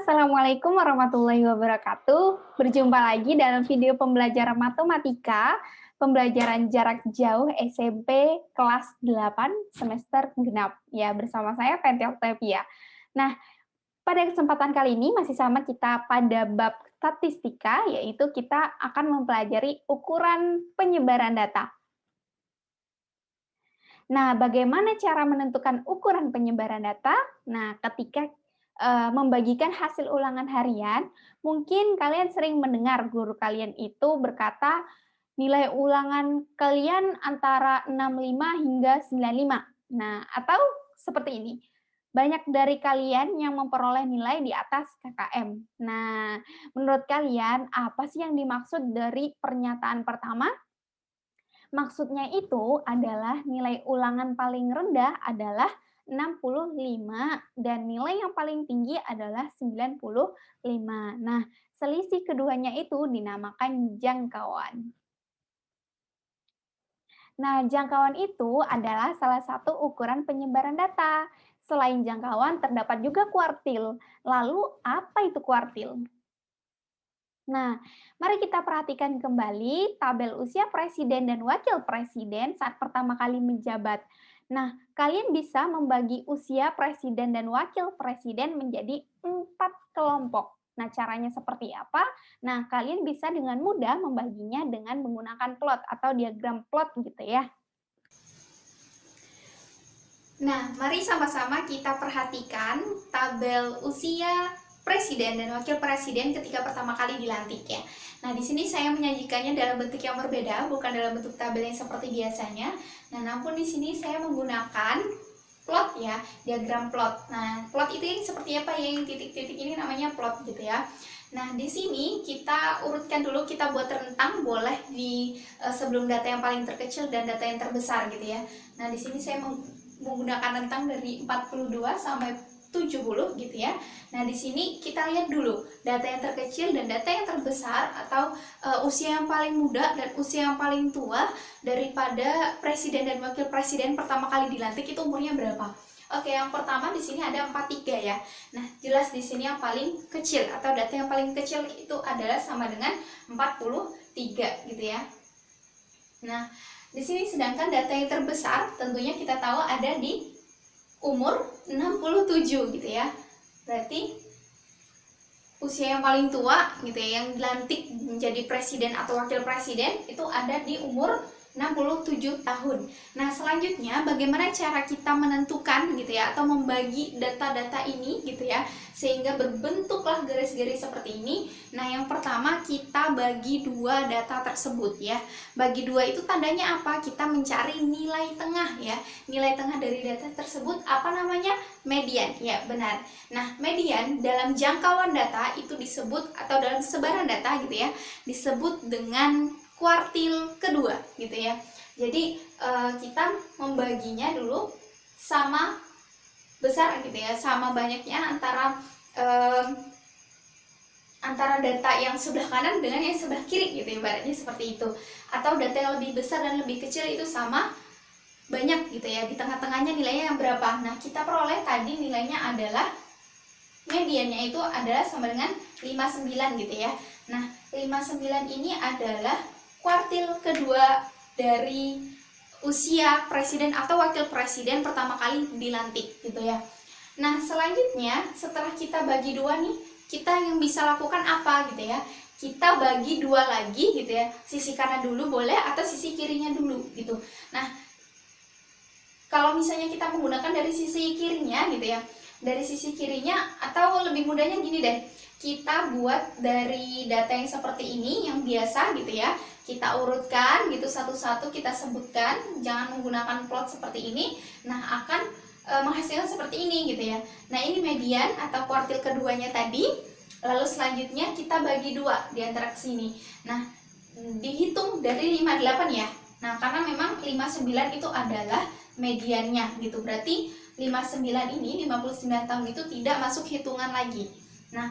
Assalamualaikum warahmatullahi wabarakatuh. Berjumpa lagi dalam video pembelajaran matematika, pembelajaran jarak jauh SMP kelas 8 semester genap. Ya, bersama saya Fenty Octavia. Nah, pada kesempatan kali ini masih sama kita pada bab statistika, yaitu kita akan mempelajari ukuran penyebaran data. Nah, bagaimana cara menentukan ukuran penyebaran data? Nah, ketika membagikan hasil ulangan harian, mungkin kalian sering mendengar guru kalian itu berkata, nilai ulangan kalian antara 65 hingga 95. Nah, atau seperti ini, banyak dari kalian yang memperoleh nilai di atas KKM. Nah, menurut kalian, apa sih yang dimaksud dari pernyataan pertama? Maksudnya itu adalah nilai ulangan paling rendah adalah 65 dan nilai yang paling tinggi adalah 95. Nah, selisih keduanya itu dinamakan jangkauan. Nah, jangkauan itu adalah salah satu ukuran penyebaran data. Selain jangkauan, terdapat juga kuartil. Lalu, apa itu kuartil? Nah, mari kita perhatikan kembali tabel usia presiden dan wakil presiden saat pertama kali menjabat. Nah, kalian bisa membagi usia presiden dan wakil presiden menjadi 4 kelompok. Nah, caranya seperti apa? Nah, kalian bisa dengan mudah membaginya dengan menggunakan plot atau diagram plot gitu ya. Nah, mari sama-sama kita perhatikan tabel usia presiden dan wakil presiden ketika pertama kali dilantik ya. Nah, di sini saya menyajikannya dalam bentuk yang berbeda, bukan dalam bentuk tabel yang seperti biasanya. Nah, namun di sini saya menggunakan plot ya, diagram plot. Nah, plot itu yang seperti apa ya? Yang titik-titik ini namanya plot gitu ya. Nah, di sini kita urutkan dulu, kita buat rentang boleh di sebelum data yang paling terkecil dan data yang terbesar gitu ya. Nah, di sini saya menggunakan rentang dari 42 sampai 70 gitu ya. Nah, di sini kita lihat dulu data yang terkecil dan data yang terbesar atau usia yang paling muda dan usia yang paling tua daripada presiden dan wakil presiden pertama kali dilantik itu umurnya berapa. Oke, yang pertama di sini ada 43 ya. Nah, jelas di sini yang paling kecil atau data yang paling kecil itu adalah sama dengan 43 gitu ya. Nah, di sini sedangkan data yang terbesar tentunya kita tahu ada di umur 67 gitu ya. Berarti usia yang paling tua gitu ya, yang dilantik menjadi presiden atau wakil presiden itu ada di umur 67 tahun. Nah, selanjutnya bagaimana cara kita menentukan gitu ya atau membagi data-data ini gitu ya sehingga berbentuklah garis-garis seperti ini. Nah, yang pertama kita bagi dua data tersebut ya. Bagi dua itu tandanya apa? Kita mencari nilai tengah ya. Nilai tengah dari data tersebut apa namanya? Median. Ya, benar. Nah, median dalam jangkauan data itu disebut atau dalam sebaran data gitu ya, disebut dengan kuartil kedua gitu ya. Jadi kita membaginya dulu sama besar gitu ya, sama banyaknya antara data yang sebelah kanan dengan yang sebelah kiri gitu ya, ibaratnya seperti itu. Atau data yang lebih besar dan lebih kecil itu sama banyak gitu ya, di tengah-tengahnya nilainya yang berapa. Nah, kita peroleh tadi nilainya adalah mediannya itu adalah sama dengan 59 gitu ya. Nah, 59 ini adalah kuartil kedua dari usia presiden atau wakil presiden pertama kali dilantik gitu ya. Nah, selanjutnya setelah kita bagi dua nih, kita yang bisa lakukan apa gitu ya? Kita bagi dua lagi gitu ya. Sisi kanan dulu boleh atau sisi kirinya dulu gitu. Nah, kalau misalnya kita menggunakan dari sisi kirinya gitu ya. Dari sisi kirinya atau lebih mudahnya gini deh. Kita buat dari data yang seperti ini yang biasa gitu ya. Kita urutkan gitu satu-satu, kita sebutkan, jangan menggunakan plot seperti ini. Nah, akan menghasilkan seperti ini gitu ya. Nah, ini median atau kuartil keduanya tadi. Lalu selanjutnya kita bagi dua di antara ke sini. Nah, dihitung dari 58 ya. Nah, karena memang 59 itu adalah mediannya gitu. Berarti 59 ini 59 tahun itu tidak masuk hitungan lagi. Nah,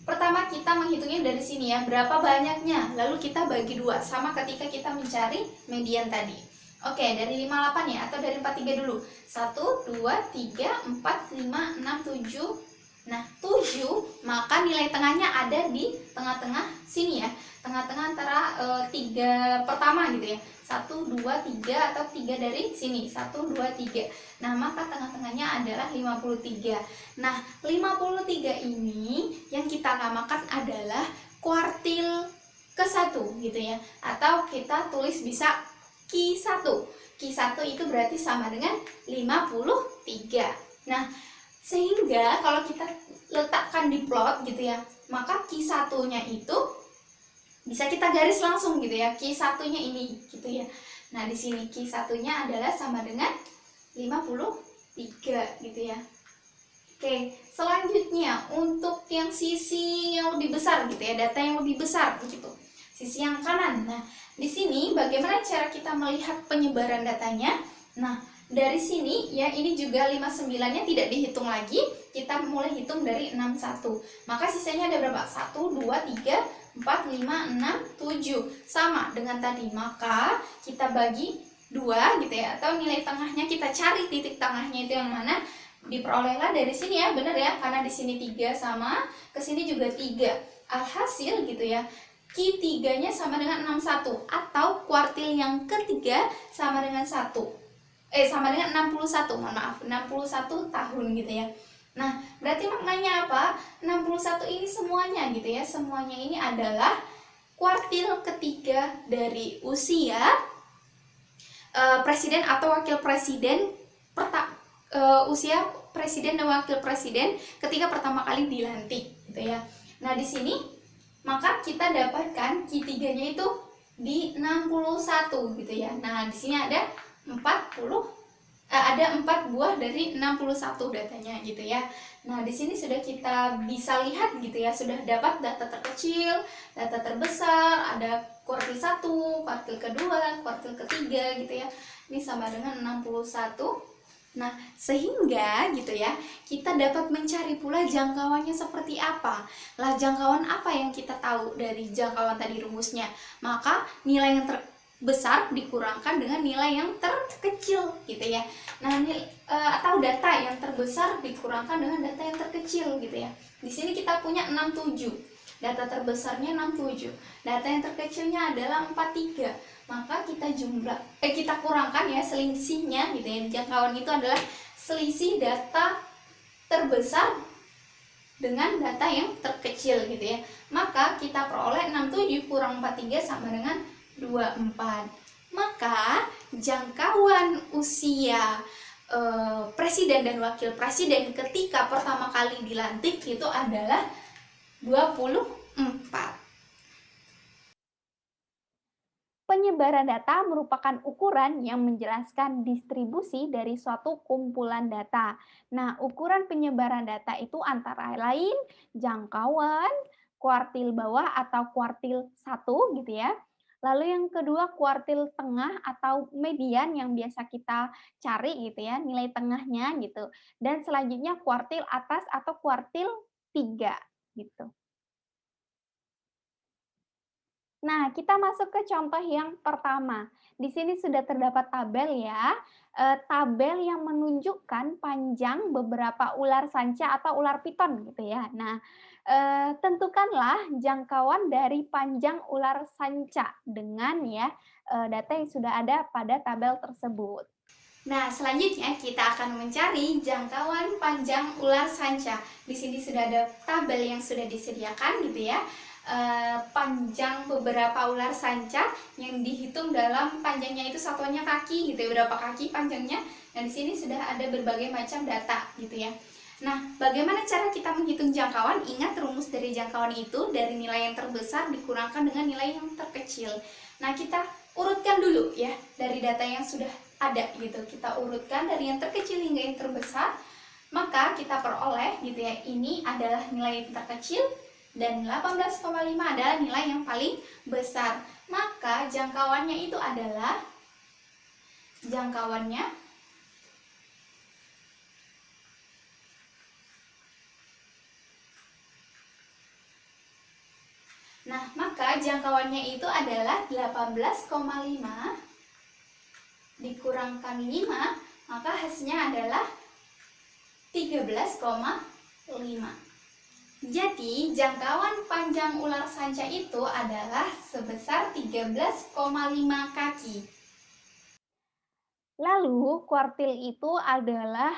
pertama kita menghitungnya dari sini ya, berapa banyaknya, lalu kita bagi dua, sama ketika kita mencari median tadi. Oke, dari 58 ya, atau dari 43 dulu. 1, 2, 3, 4, 5, 6, 7. Nah, 7 maka nilai tengahnya ada di tengah-tengah sini ya, tengah-tengah antara tiga pertama gitu ya, 1, 2, 3 atau 3 dari sini, 1, 2, 3. Nah, maka tengah-tengahnya adalah 53. Nah, 53 ini yang kita namakan adalah kuartil ke-1 gitu ya, atau kita tulis bisa Q1. Q1 itu berarti sama dengan 53. Nah, sehingga kalau kita letakkan di plot gitu ya, maka Q1-nya itu bisa kita garis langsung gitu ya, Q1-nya ini gitu ya. Nah, di sini Q1-nya adalah sama dengan 53 gitu ya. Oke, selanjutnya untuk yang sisi yang lebih besar gitu ya, data yang lebih besar begitu. Sisi yang kanan. Nah, di sini bagaimana cara kita melihat penyebaran datanya? Nah, dari sini ya, ini juga 59-nya tidak dihitung lagi, kita mulai hitung dari 61. Maka sisanya ada berapa? 1, 2, 3, 4, 5, 6, 7. Sama dengan tadi, maka kita bagi 2 gitu ya, atau nilai tengahnya kita cari titik tengahnya itu yang mana, diperolehlah dari sini ya, benar ya, karena di sini 3 sama, ke sini juga 3. Alhasil gitu ya, Q3-nya sama dengan 61, atau kuartil yang ketiga sama dengan 1. Sama dengan 61, mohon maaf, 61 tahun gitu ya. Nah, berarti maknanya apa? 61 ini semuanya gitu ya, semuanya ini adalah kuartil ketiga dari usia presiden atau wakil presiden, usia presiden dan wakil presiden ketika pertama kali dilantik gitu ya. Nah, di sini maka kita dapatkan Q3-nya itu di 61 gitu ya. Nah, di sini ada 4 buah dari 61 datanya gitu ya. Nah, di sini sudah kita bisa lihat gitu ya, sudah dapat data terkecil, data terbesar, ada kuartil 1, kuartil kedua, kuartil ketiga gitu ya. Ini sama dengan 61. Nah, sehingga gitu ya, kita dapat mencari pula jangkauannya seperti apa. Lah, jangkauan apa yang kita tahu dari jangkauan tadi rumusnya? Maka nilai yang terbesar dikurangkan dengan nilai yang terkecil gitu ya. Nah, atau data yang terbesar dikurangkan dengan data yang terkecil gitu ya. Di sini kita punya 67. Data terbesarnya 67. Data yang terkecilnya adalah 43. Maka kita kurangkan ya selisihnya gitu ya. Jangkauan itu adalah selisih data terbesar dengan data yang terkecil gitu ya. Maka kita peroleh 67 kurang 43 sama dengan 24. Maka jangkauan usia presiden dan wakil presiden ketika pertama kali dilantik itu adalah 24. Penyebaran data merupakan ukuran yang menjelaskan distribusi dari suatu kumpulan data. Nah, ukuran penyebaran data itu antara lain jangkauan, kuartil bawah atau kuartil 1 gitu ya. Lalu yang kedua kuartil tengah atau median yang biasa kita cari gitu ya, nilai tengahnya gitu. Dan selanjutnya kuartil atas atau kuartil 3 gitu. Nah, kita masuk ke contoh yang pertama. Di sini sudah terdapat tabel ya, tabel yang menunjukkan panjang beberapa ular sanca atau ular piton gitu ya. Nah, tentukanlah jangkauan dari panjang ular sanca dengan ya data yang sudah ada pada tabel tersebut. Nah, selanjutnya kita akan mencari jangkauan panjang ular sanca. Di sini sudah ada tabel yang sudah disediakan gitu ya. Panjang beberapa ular sanca yang dihitung dalam panjangnya itu satuannya kaki gitu ya, berapa kaki panjangnya. Dan di sini sudah ada berbagai macam data gitu ya. Nah, bagaimana cara kita menghitung jangkauan? Ingat rumus dari jangkauan itu dari nilai yang terbesar dikurangkan dengan nilai yang terkecil. Nah, kita urutkan dulu ya dari data yang sudah ada gitu. Kita urutkan dari yang terkecil hingga yang terbesar. Maka kita peroleh gitu ya, ini adalah nilai yang terkecil dan 18,5 adalah nilai yang paling besar. Maka jangkauannya itu adalah jangkauannya itu adalah 18,5 dikurangkan 5, maka hasilnya adalah 13,5. Jadi, jangkauan panjang ular sanca itu adalah sebesar 13,5 kaki. Lalu, kuartil itu adalah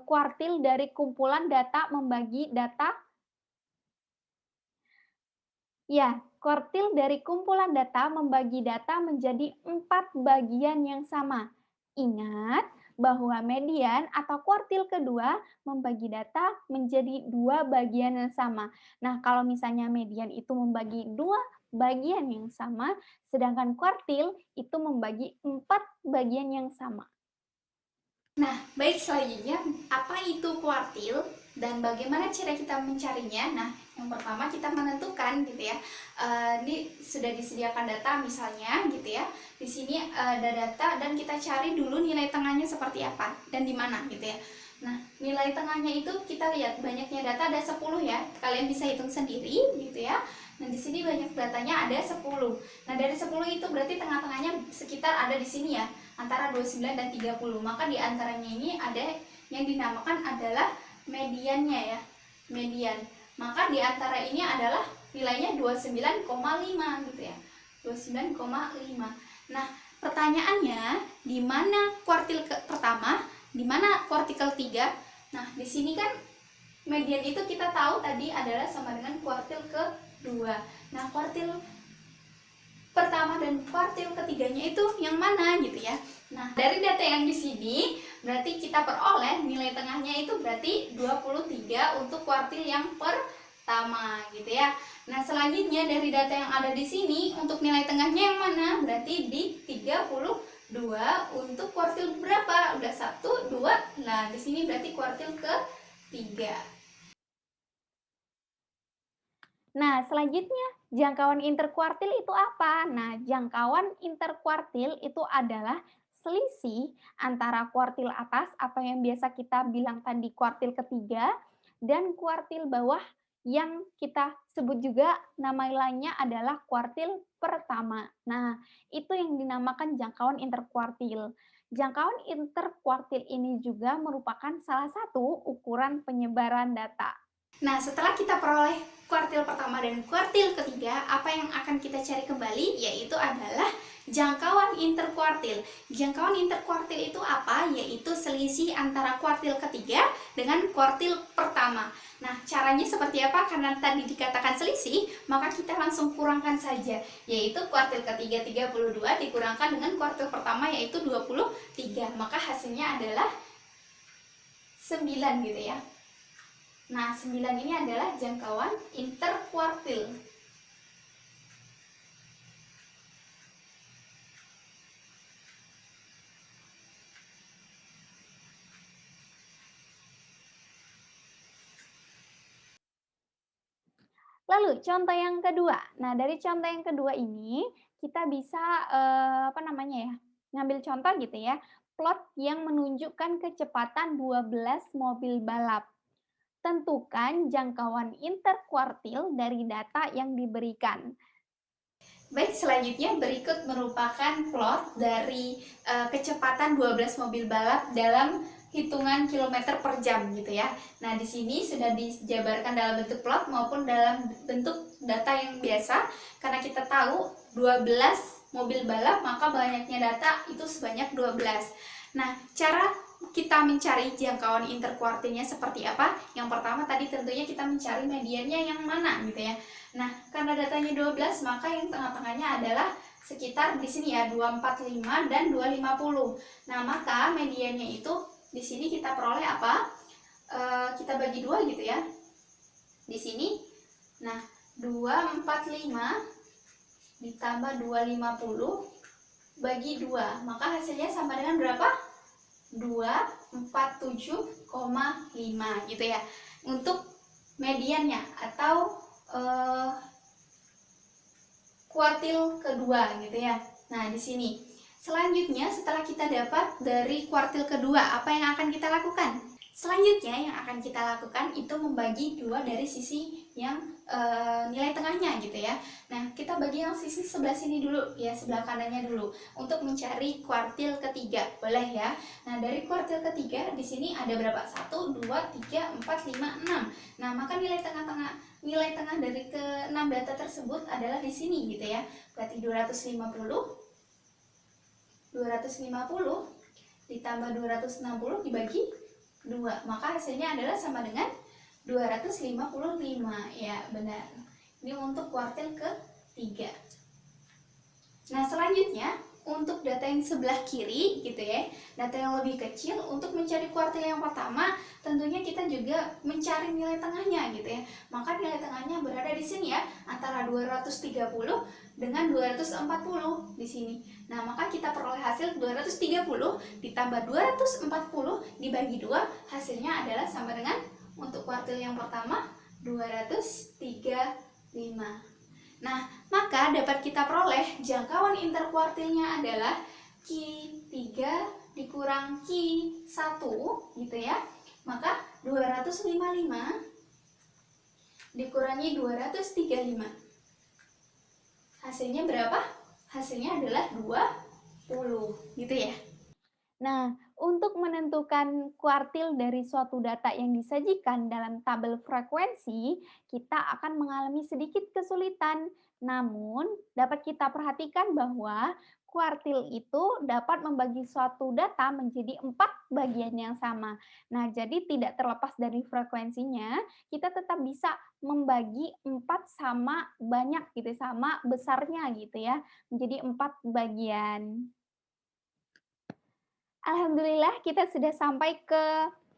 kuartil dari kumpulan data membagi data. Ya, kuartil dari kumpulan data membagi data menjadi 4 bagian yang sama. Ingat bahwa median atau kuartil kedua membagi data menjadi 2 bagian yang sama. Nah, kalau misalnya median itu membagi 2 bagian yang sama, sedangkan kuartil itu membagi 4 bagian yang sama. Nah, baik, selanjutnya apa itu kuartil dan bagaimana cara kita mencarinya? Nah, yang pertama kita menentukan gitu ya. Ini sudah disediakan data misalnya gitu ya. Di sini ada data dan kita cari dulu nilai tengahnya seperti apa dan di mana gitu ya. Nah, nilai tengahnya itu kita lihat banyaknya data ada 10 ya. Kalian bisa hitung sendiri gitu ya. Nah, di sini banyak datanya ada 10. Nah, dari 10 itu berarti tengah-tengahnya sekitar ada di sini ya, antara 29 dan 30. Maka di antaranya ini ada yang dinamakan adalah mediannya ya. Median. Maka di antara ini adalah nilainya 29,5 gitu ya. 29,5. Nah, pertanyaannya di mana kuartil pertama, di mana kuartil 3? Nah, di sini kan median itu kita tahu tadi adalah sama dengan kuartil kedua. Nah, kuartil pertama dan kuartil ketiganya itu yang mana gitu ya. Nah, dari data yang di sini berarti kita peroleh nilai tengahnya itu berarti 23 untuk kuartil yang pertama gitu ya. Nah, selanjutnya dari data yang ada di sini untuk nilai tengahnya yang mana? Berarti di 32 untuk kuartil berapa? Udah 1, 2. Nah, di sini berarti kuartil ketiga. Nah, selanjutnya jangkauan interkuartil itu apa? Nah, jangkauan interkuartil itu adalah selisih antara kuartil atas, apa yang biasa kita bilang tadi kuartil ketiga, dan kuartil bawah yang kita sebut juga nama lainnya adalah kuartil pertama. Nah, itu yang dinamakan jangkauan interkuartil. Jangkauan interkuartil ini juga merupakan salah satu ukuran penyebaran data. Nah, setelah kita peroleh kuartil pertama dan kuartil ketiga, apa yang akan kita cari kembali? Yaitu adalah jangkauan interkuartil. Jangkauan interkuartil itu apa? Yaitu selisih antara kuartil ketiga dengan kuartil pertama. Nah, caranya seperti apa? Karena tadi dikatakan selisih, maka kita langsung kurangkan saja. Yaitu kuartil ketiga 32 dikurangkan dengan kuartil pertama yaitu 23. Maka hasilnya adalah 9 gitu ya. Nah, 9 ini adalah jangkauan interkuartil. Lalu contoh yang kedua. Nah, dari contoh yang kedua ini kita bisa ngambil contoh gitu ya, plot yang menunjukkan kecepatan 12 mobil balap. Tentukan jangkauan interkuartil dari data yang diberikan. Baik, selanjutnya berikut merupakan plot dari kecepatan 12 mobil balap dalam hitungan kilometer per jam gitu ya. Nah, di sini sudah dijabarkan dalam bentuk plot maupun dalam bentuk data yang biasa. Karena kita tahu 12 mobil balap, maka banyaknya data itu sebanyak 12. Nah, cara kita mencari jangkauan interkuartilnya seperti apa? Yang pertama tadi tentunya kita mencari mediannya yang mana gitu ya. Nah, karena datanya 12, maka yang tengah-tengahnya adalah sekitar di sini ya 245 dan 250. Nah, maka mediannya itu di sini kita peroleh apa? Kita bagi 2 gitu ya. Di sini. Nah, 245 ditambah 250 bagi 2. Maka hasilnya sama dengan berapa? 247,5 gitu ya. Untuk mediannya atau kuartil kedua gitu ya. Nah, di sini. Selanjutnya setelah kita dapat dari kuartil kedua, apa yang akan kita lakukan? Selanjutnya yang akan kita lakukan itu membagi dua dari sisi yang nilai tengahnya gitu ya. Nah, kita bagi yang sisi sebelah sini dulu ya, sebelah kanannya dulu untuk mencari kuartil ketiga. Boleh ya. Nah, dari kuartil ketiga di sini ada berapa? 1, 2, 3, 4, 5, 6. Nah, maka nilai tengah dari ke-6 data tersebut adalah di sini gitu ya. Berarti 250 ditambah 260 dibagi 2, maka hasilnya adalah sama dengan 255. Ya, benar. Ini untuk kuartil ketiga. Nah, selanjutnya untuk data yang sebelah kiri gitu ya, data yang lebih kecil, untuk mencari kuartil yang pertama tentunya kita juga mencari nilai tengahnya gitu ya. Maka nilai tengahnya berada di sini ya, antara 230 dengan 240 di sini. Nah, maka kita peroleh hasil 230 ditambah 240 dibagi 2, hasilnya adalah sama dengan untuk kuartil yang pertama 235. Nah, maka dapat kita peroleh jangkauan interkuartilnya adalah Q3 dikurang Q1 gitu ya. Maka 255 dikurangi 235. Hasilnya berapa? Hasilnya adalah 20 gitu ya. Nah, untuk menentukan kuartil dari suatu data yang disajikan dalam tabel frekuensi, kita akan mengalami sedikit kesulitan. Namun, dapat kita perhatikan bahwa kuartil itu dapat membagi suatu data menjadi 4 bagian yang sama. Nah, jadi tidak terlepas dari frekuensinya, kita tetap bisa membagi 4 sama banyak gitu, sama besarnya gitu ya, menjadi 4 bagian. Alhamdulillah kita sudah sampai ke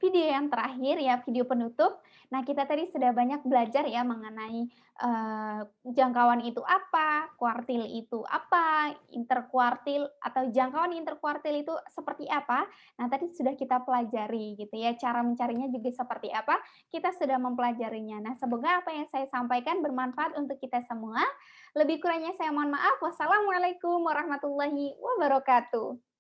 video yang terakhir ya, video penutup. Nah, kita tadi sudah banyak belajar ya mengenai, jangkauan itu apa, kuartil itu apa, interkuartil atau jangkauan interkuartil itu seperti apa. Nah, tadi sudah kita pelajari gitu ya, cara mencarinya juga seperti apa, kita sudah mempelajarinya. Nah, semoga apa yang saya sampaikan bermanfaat untuk kita semua. Lebih kurangnya saya mohon maaf. Wassalamualaikum warahmatullahi wabarakatuh.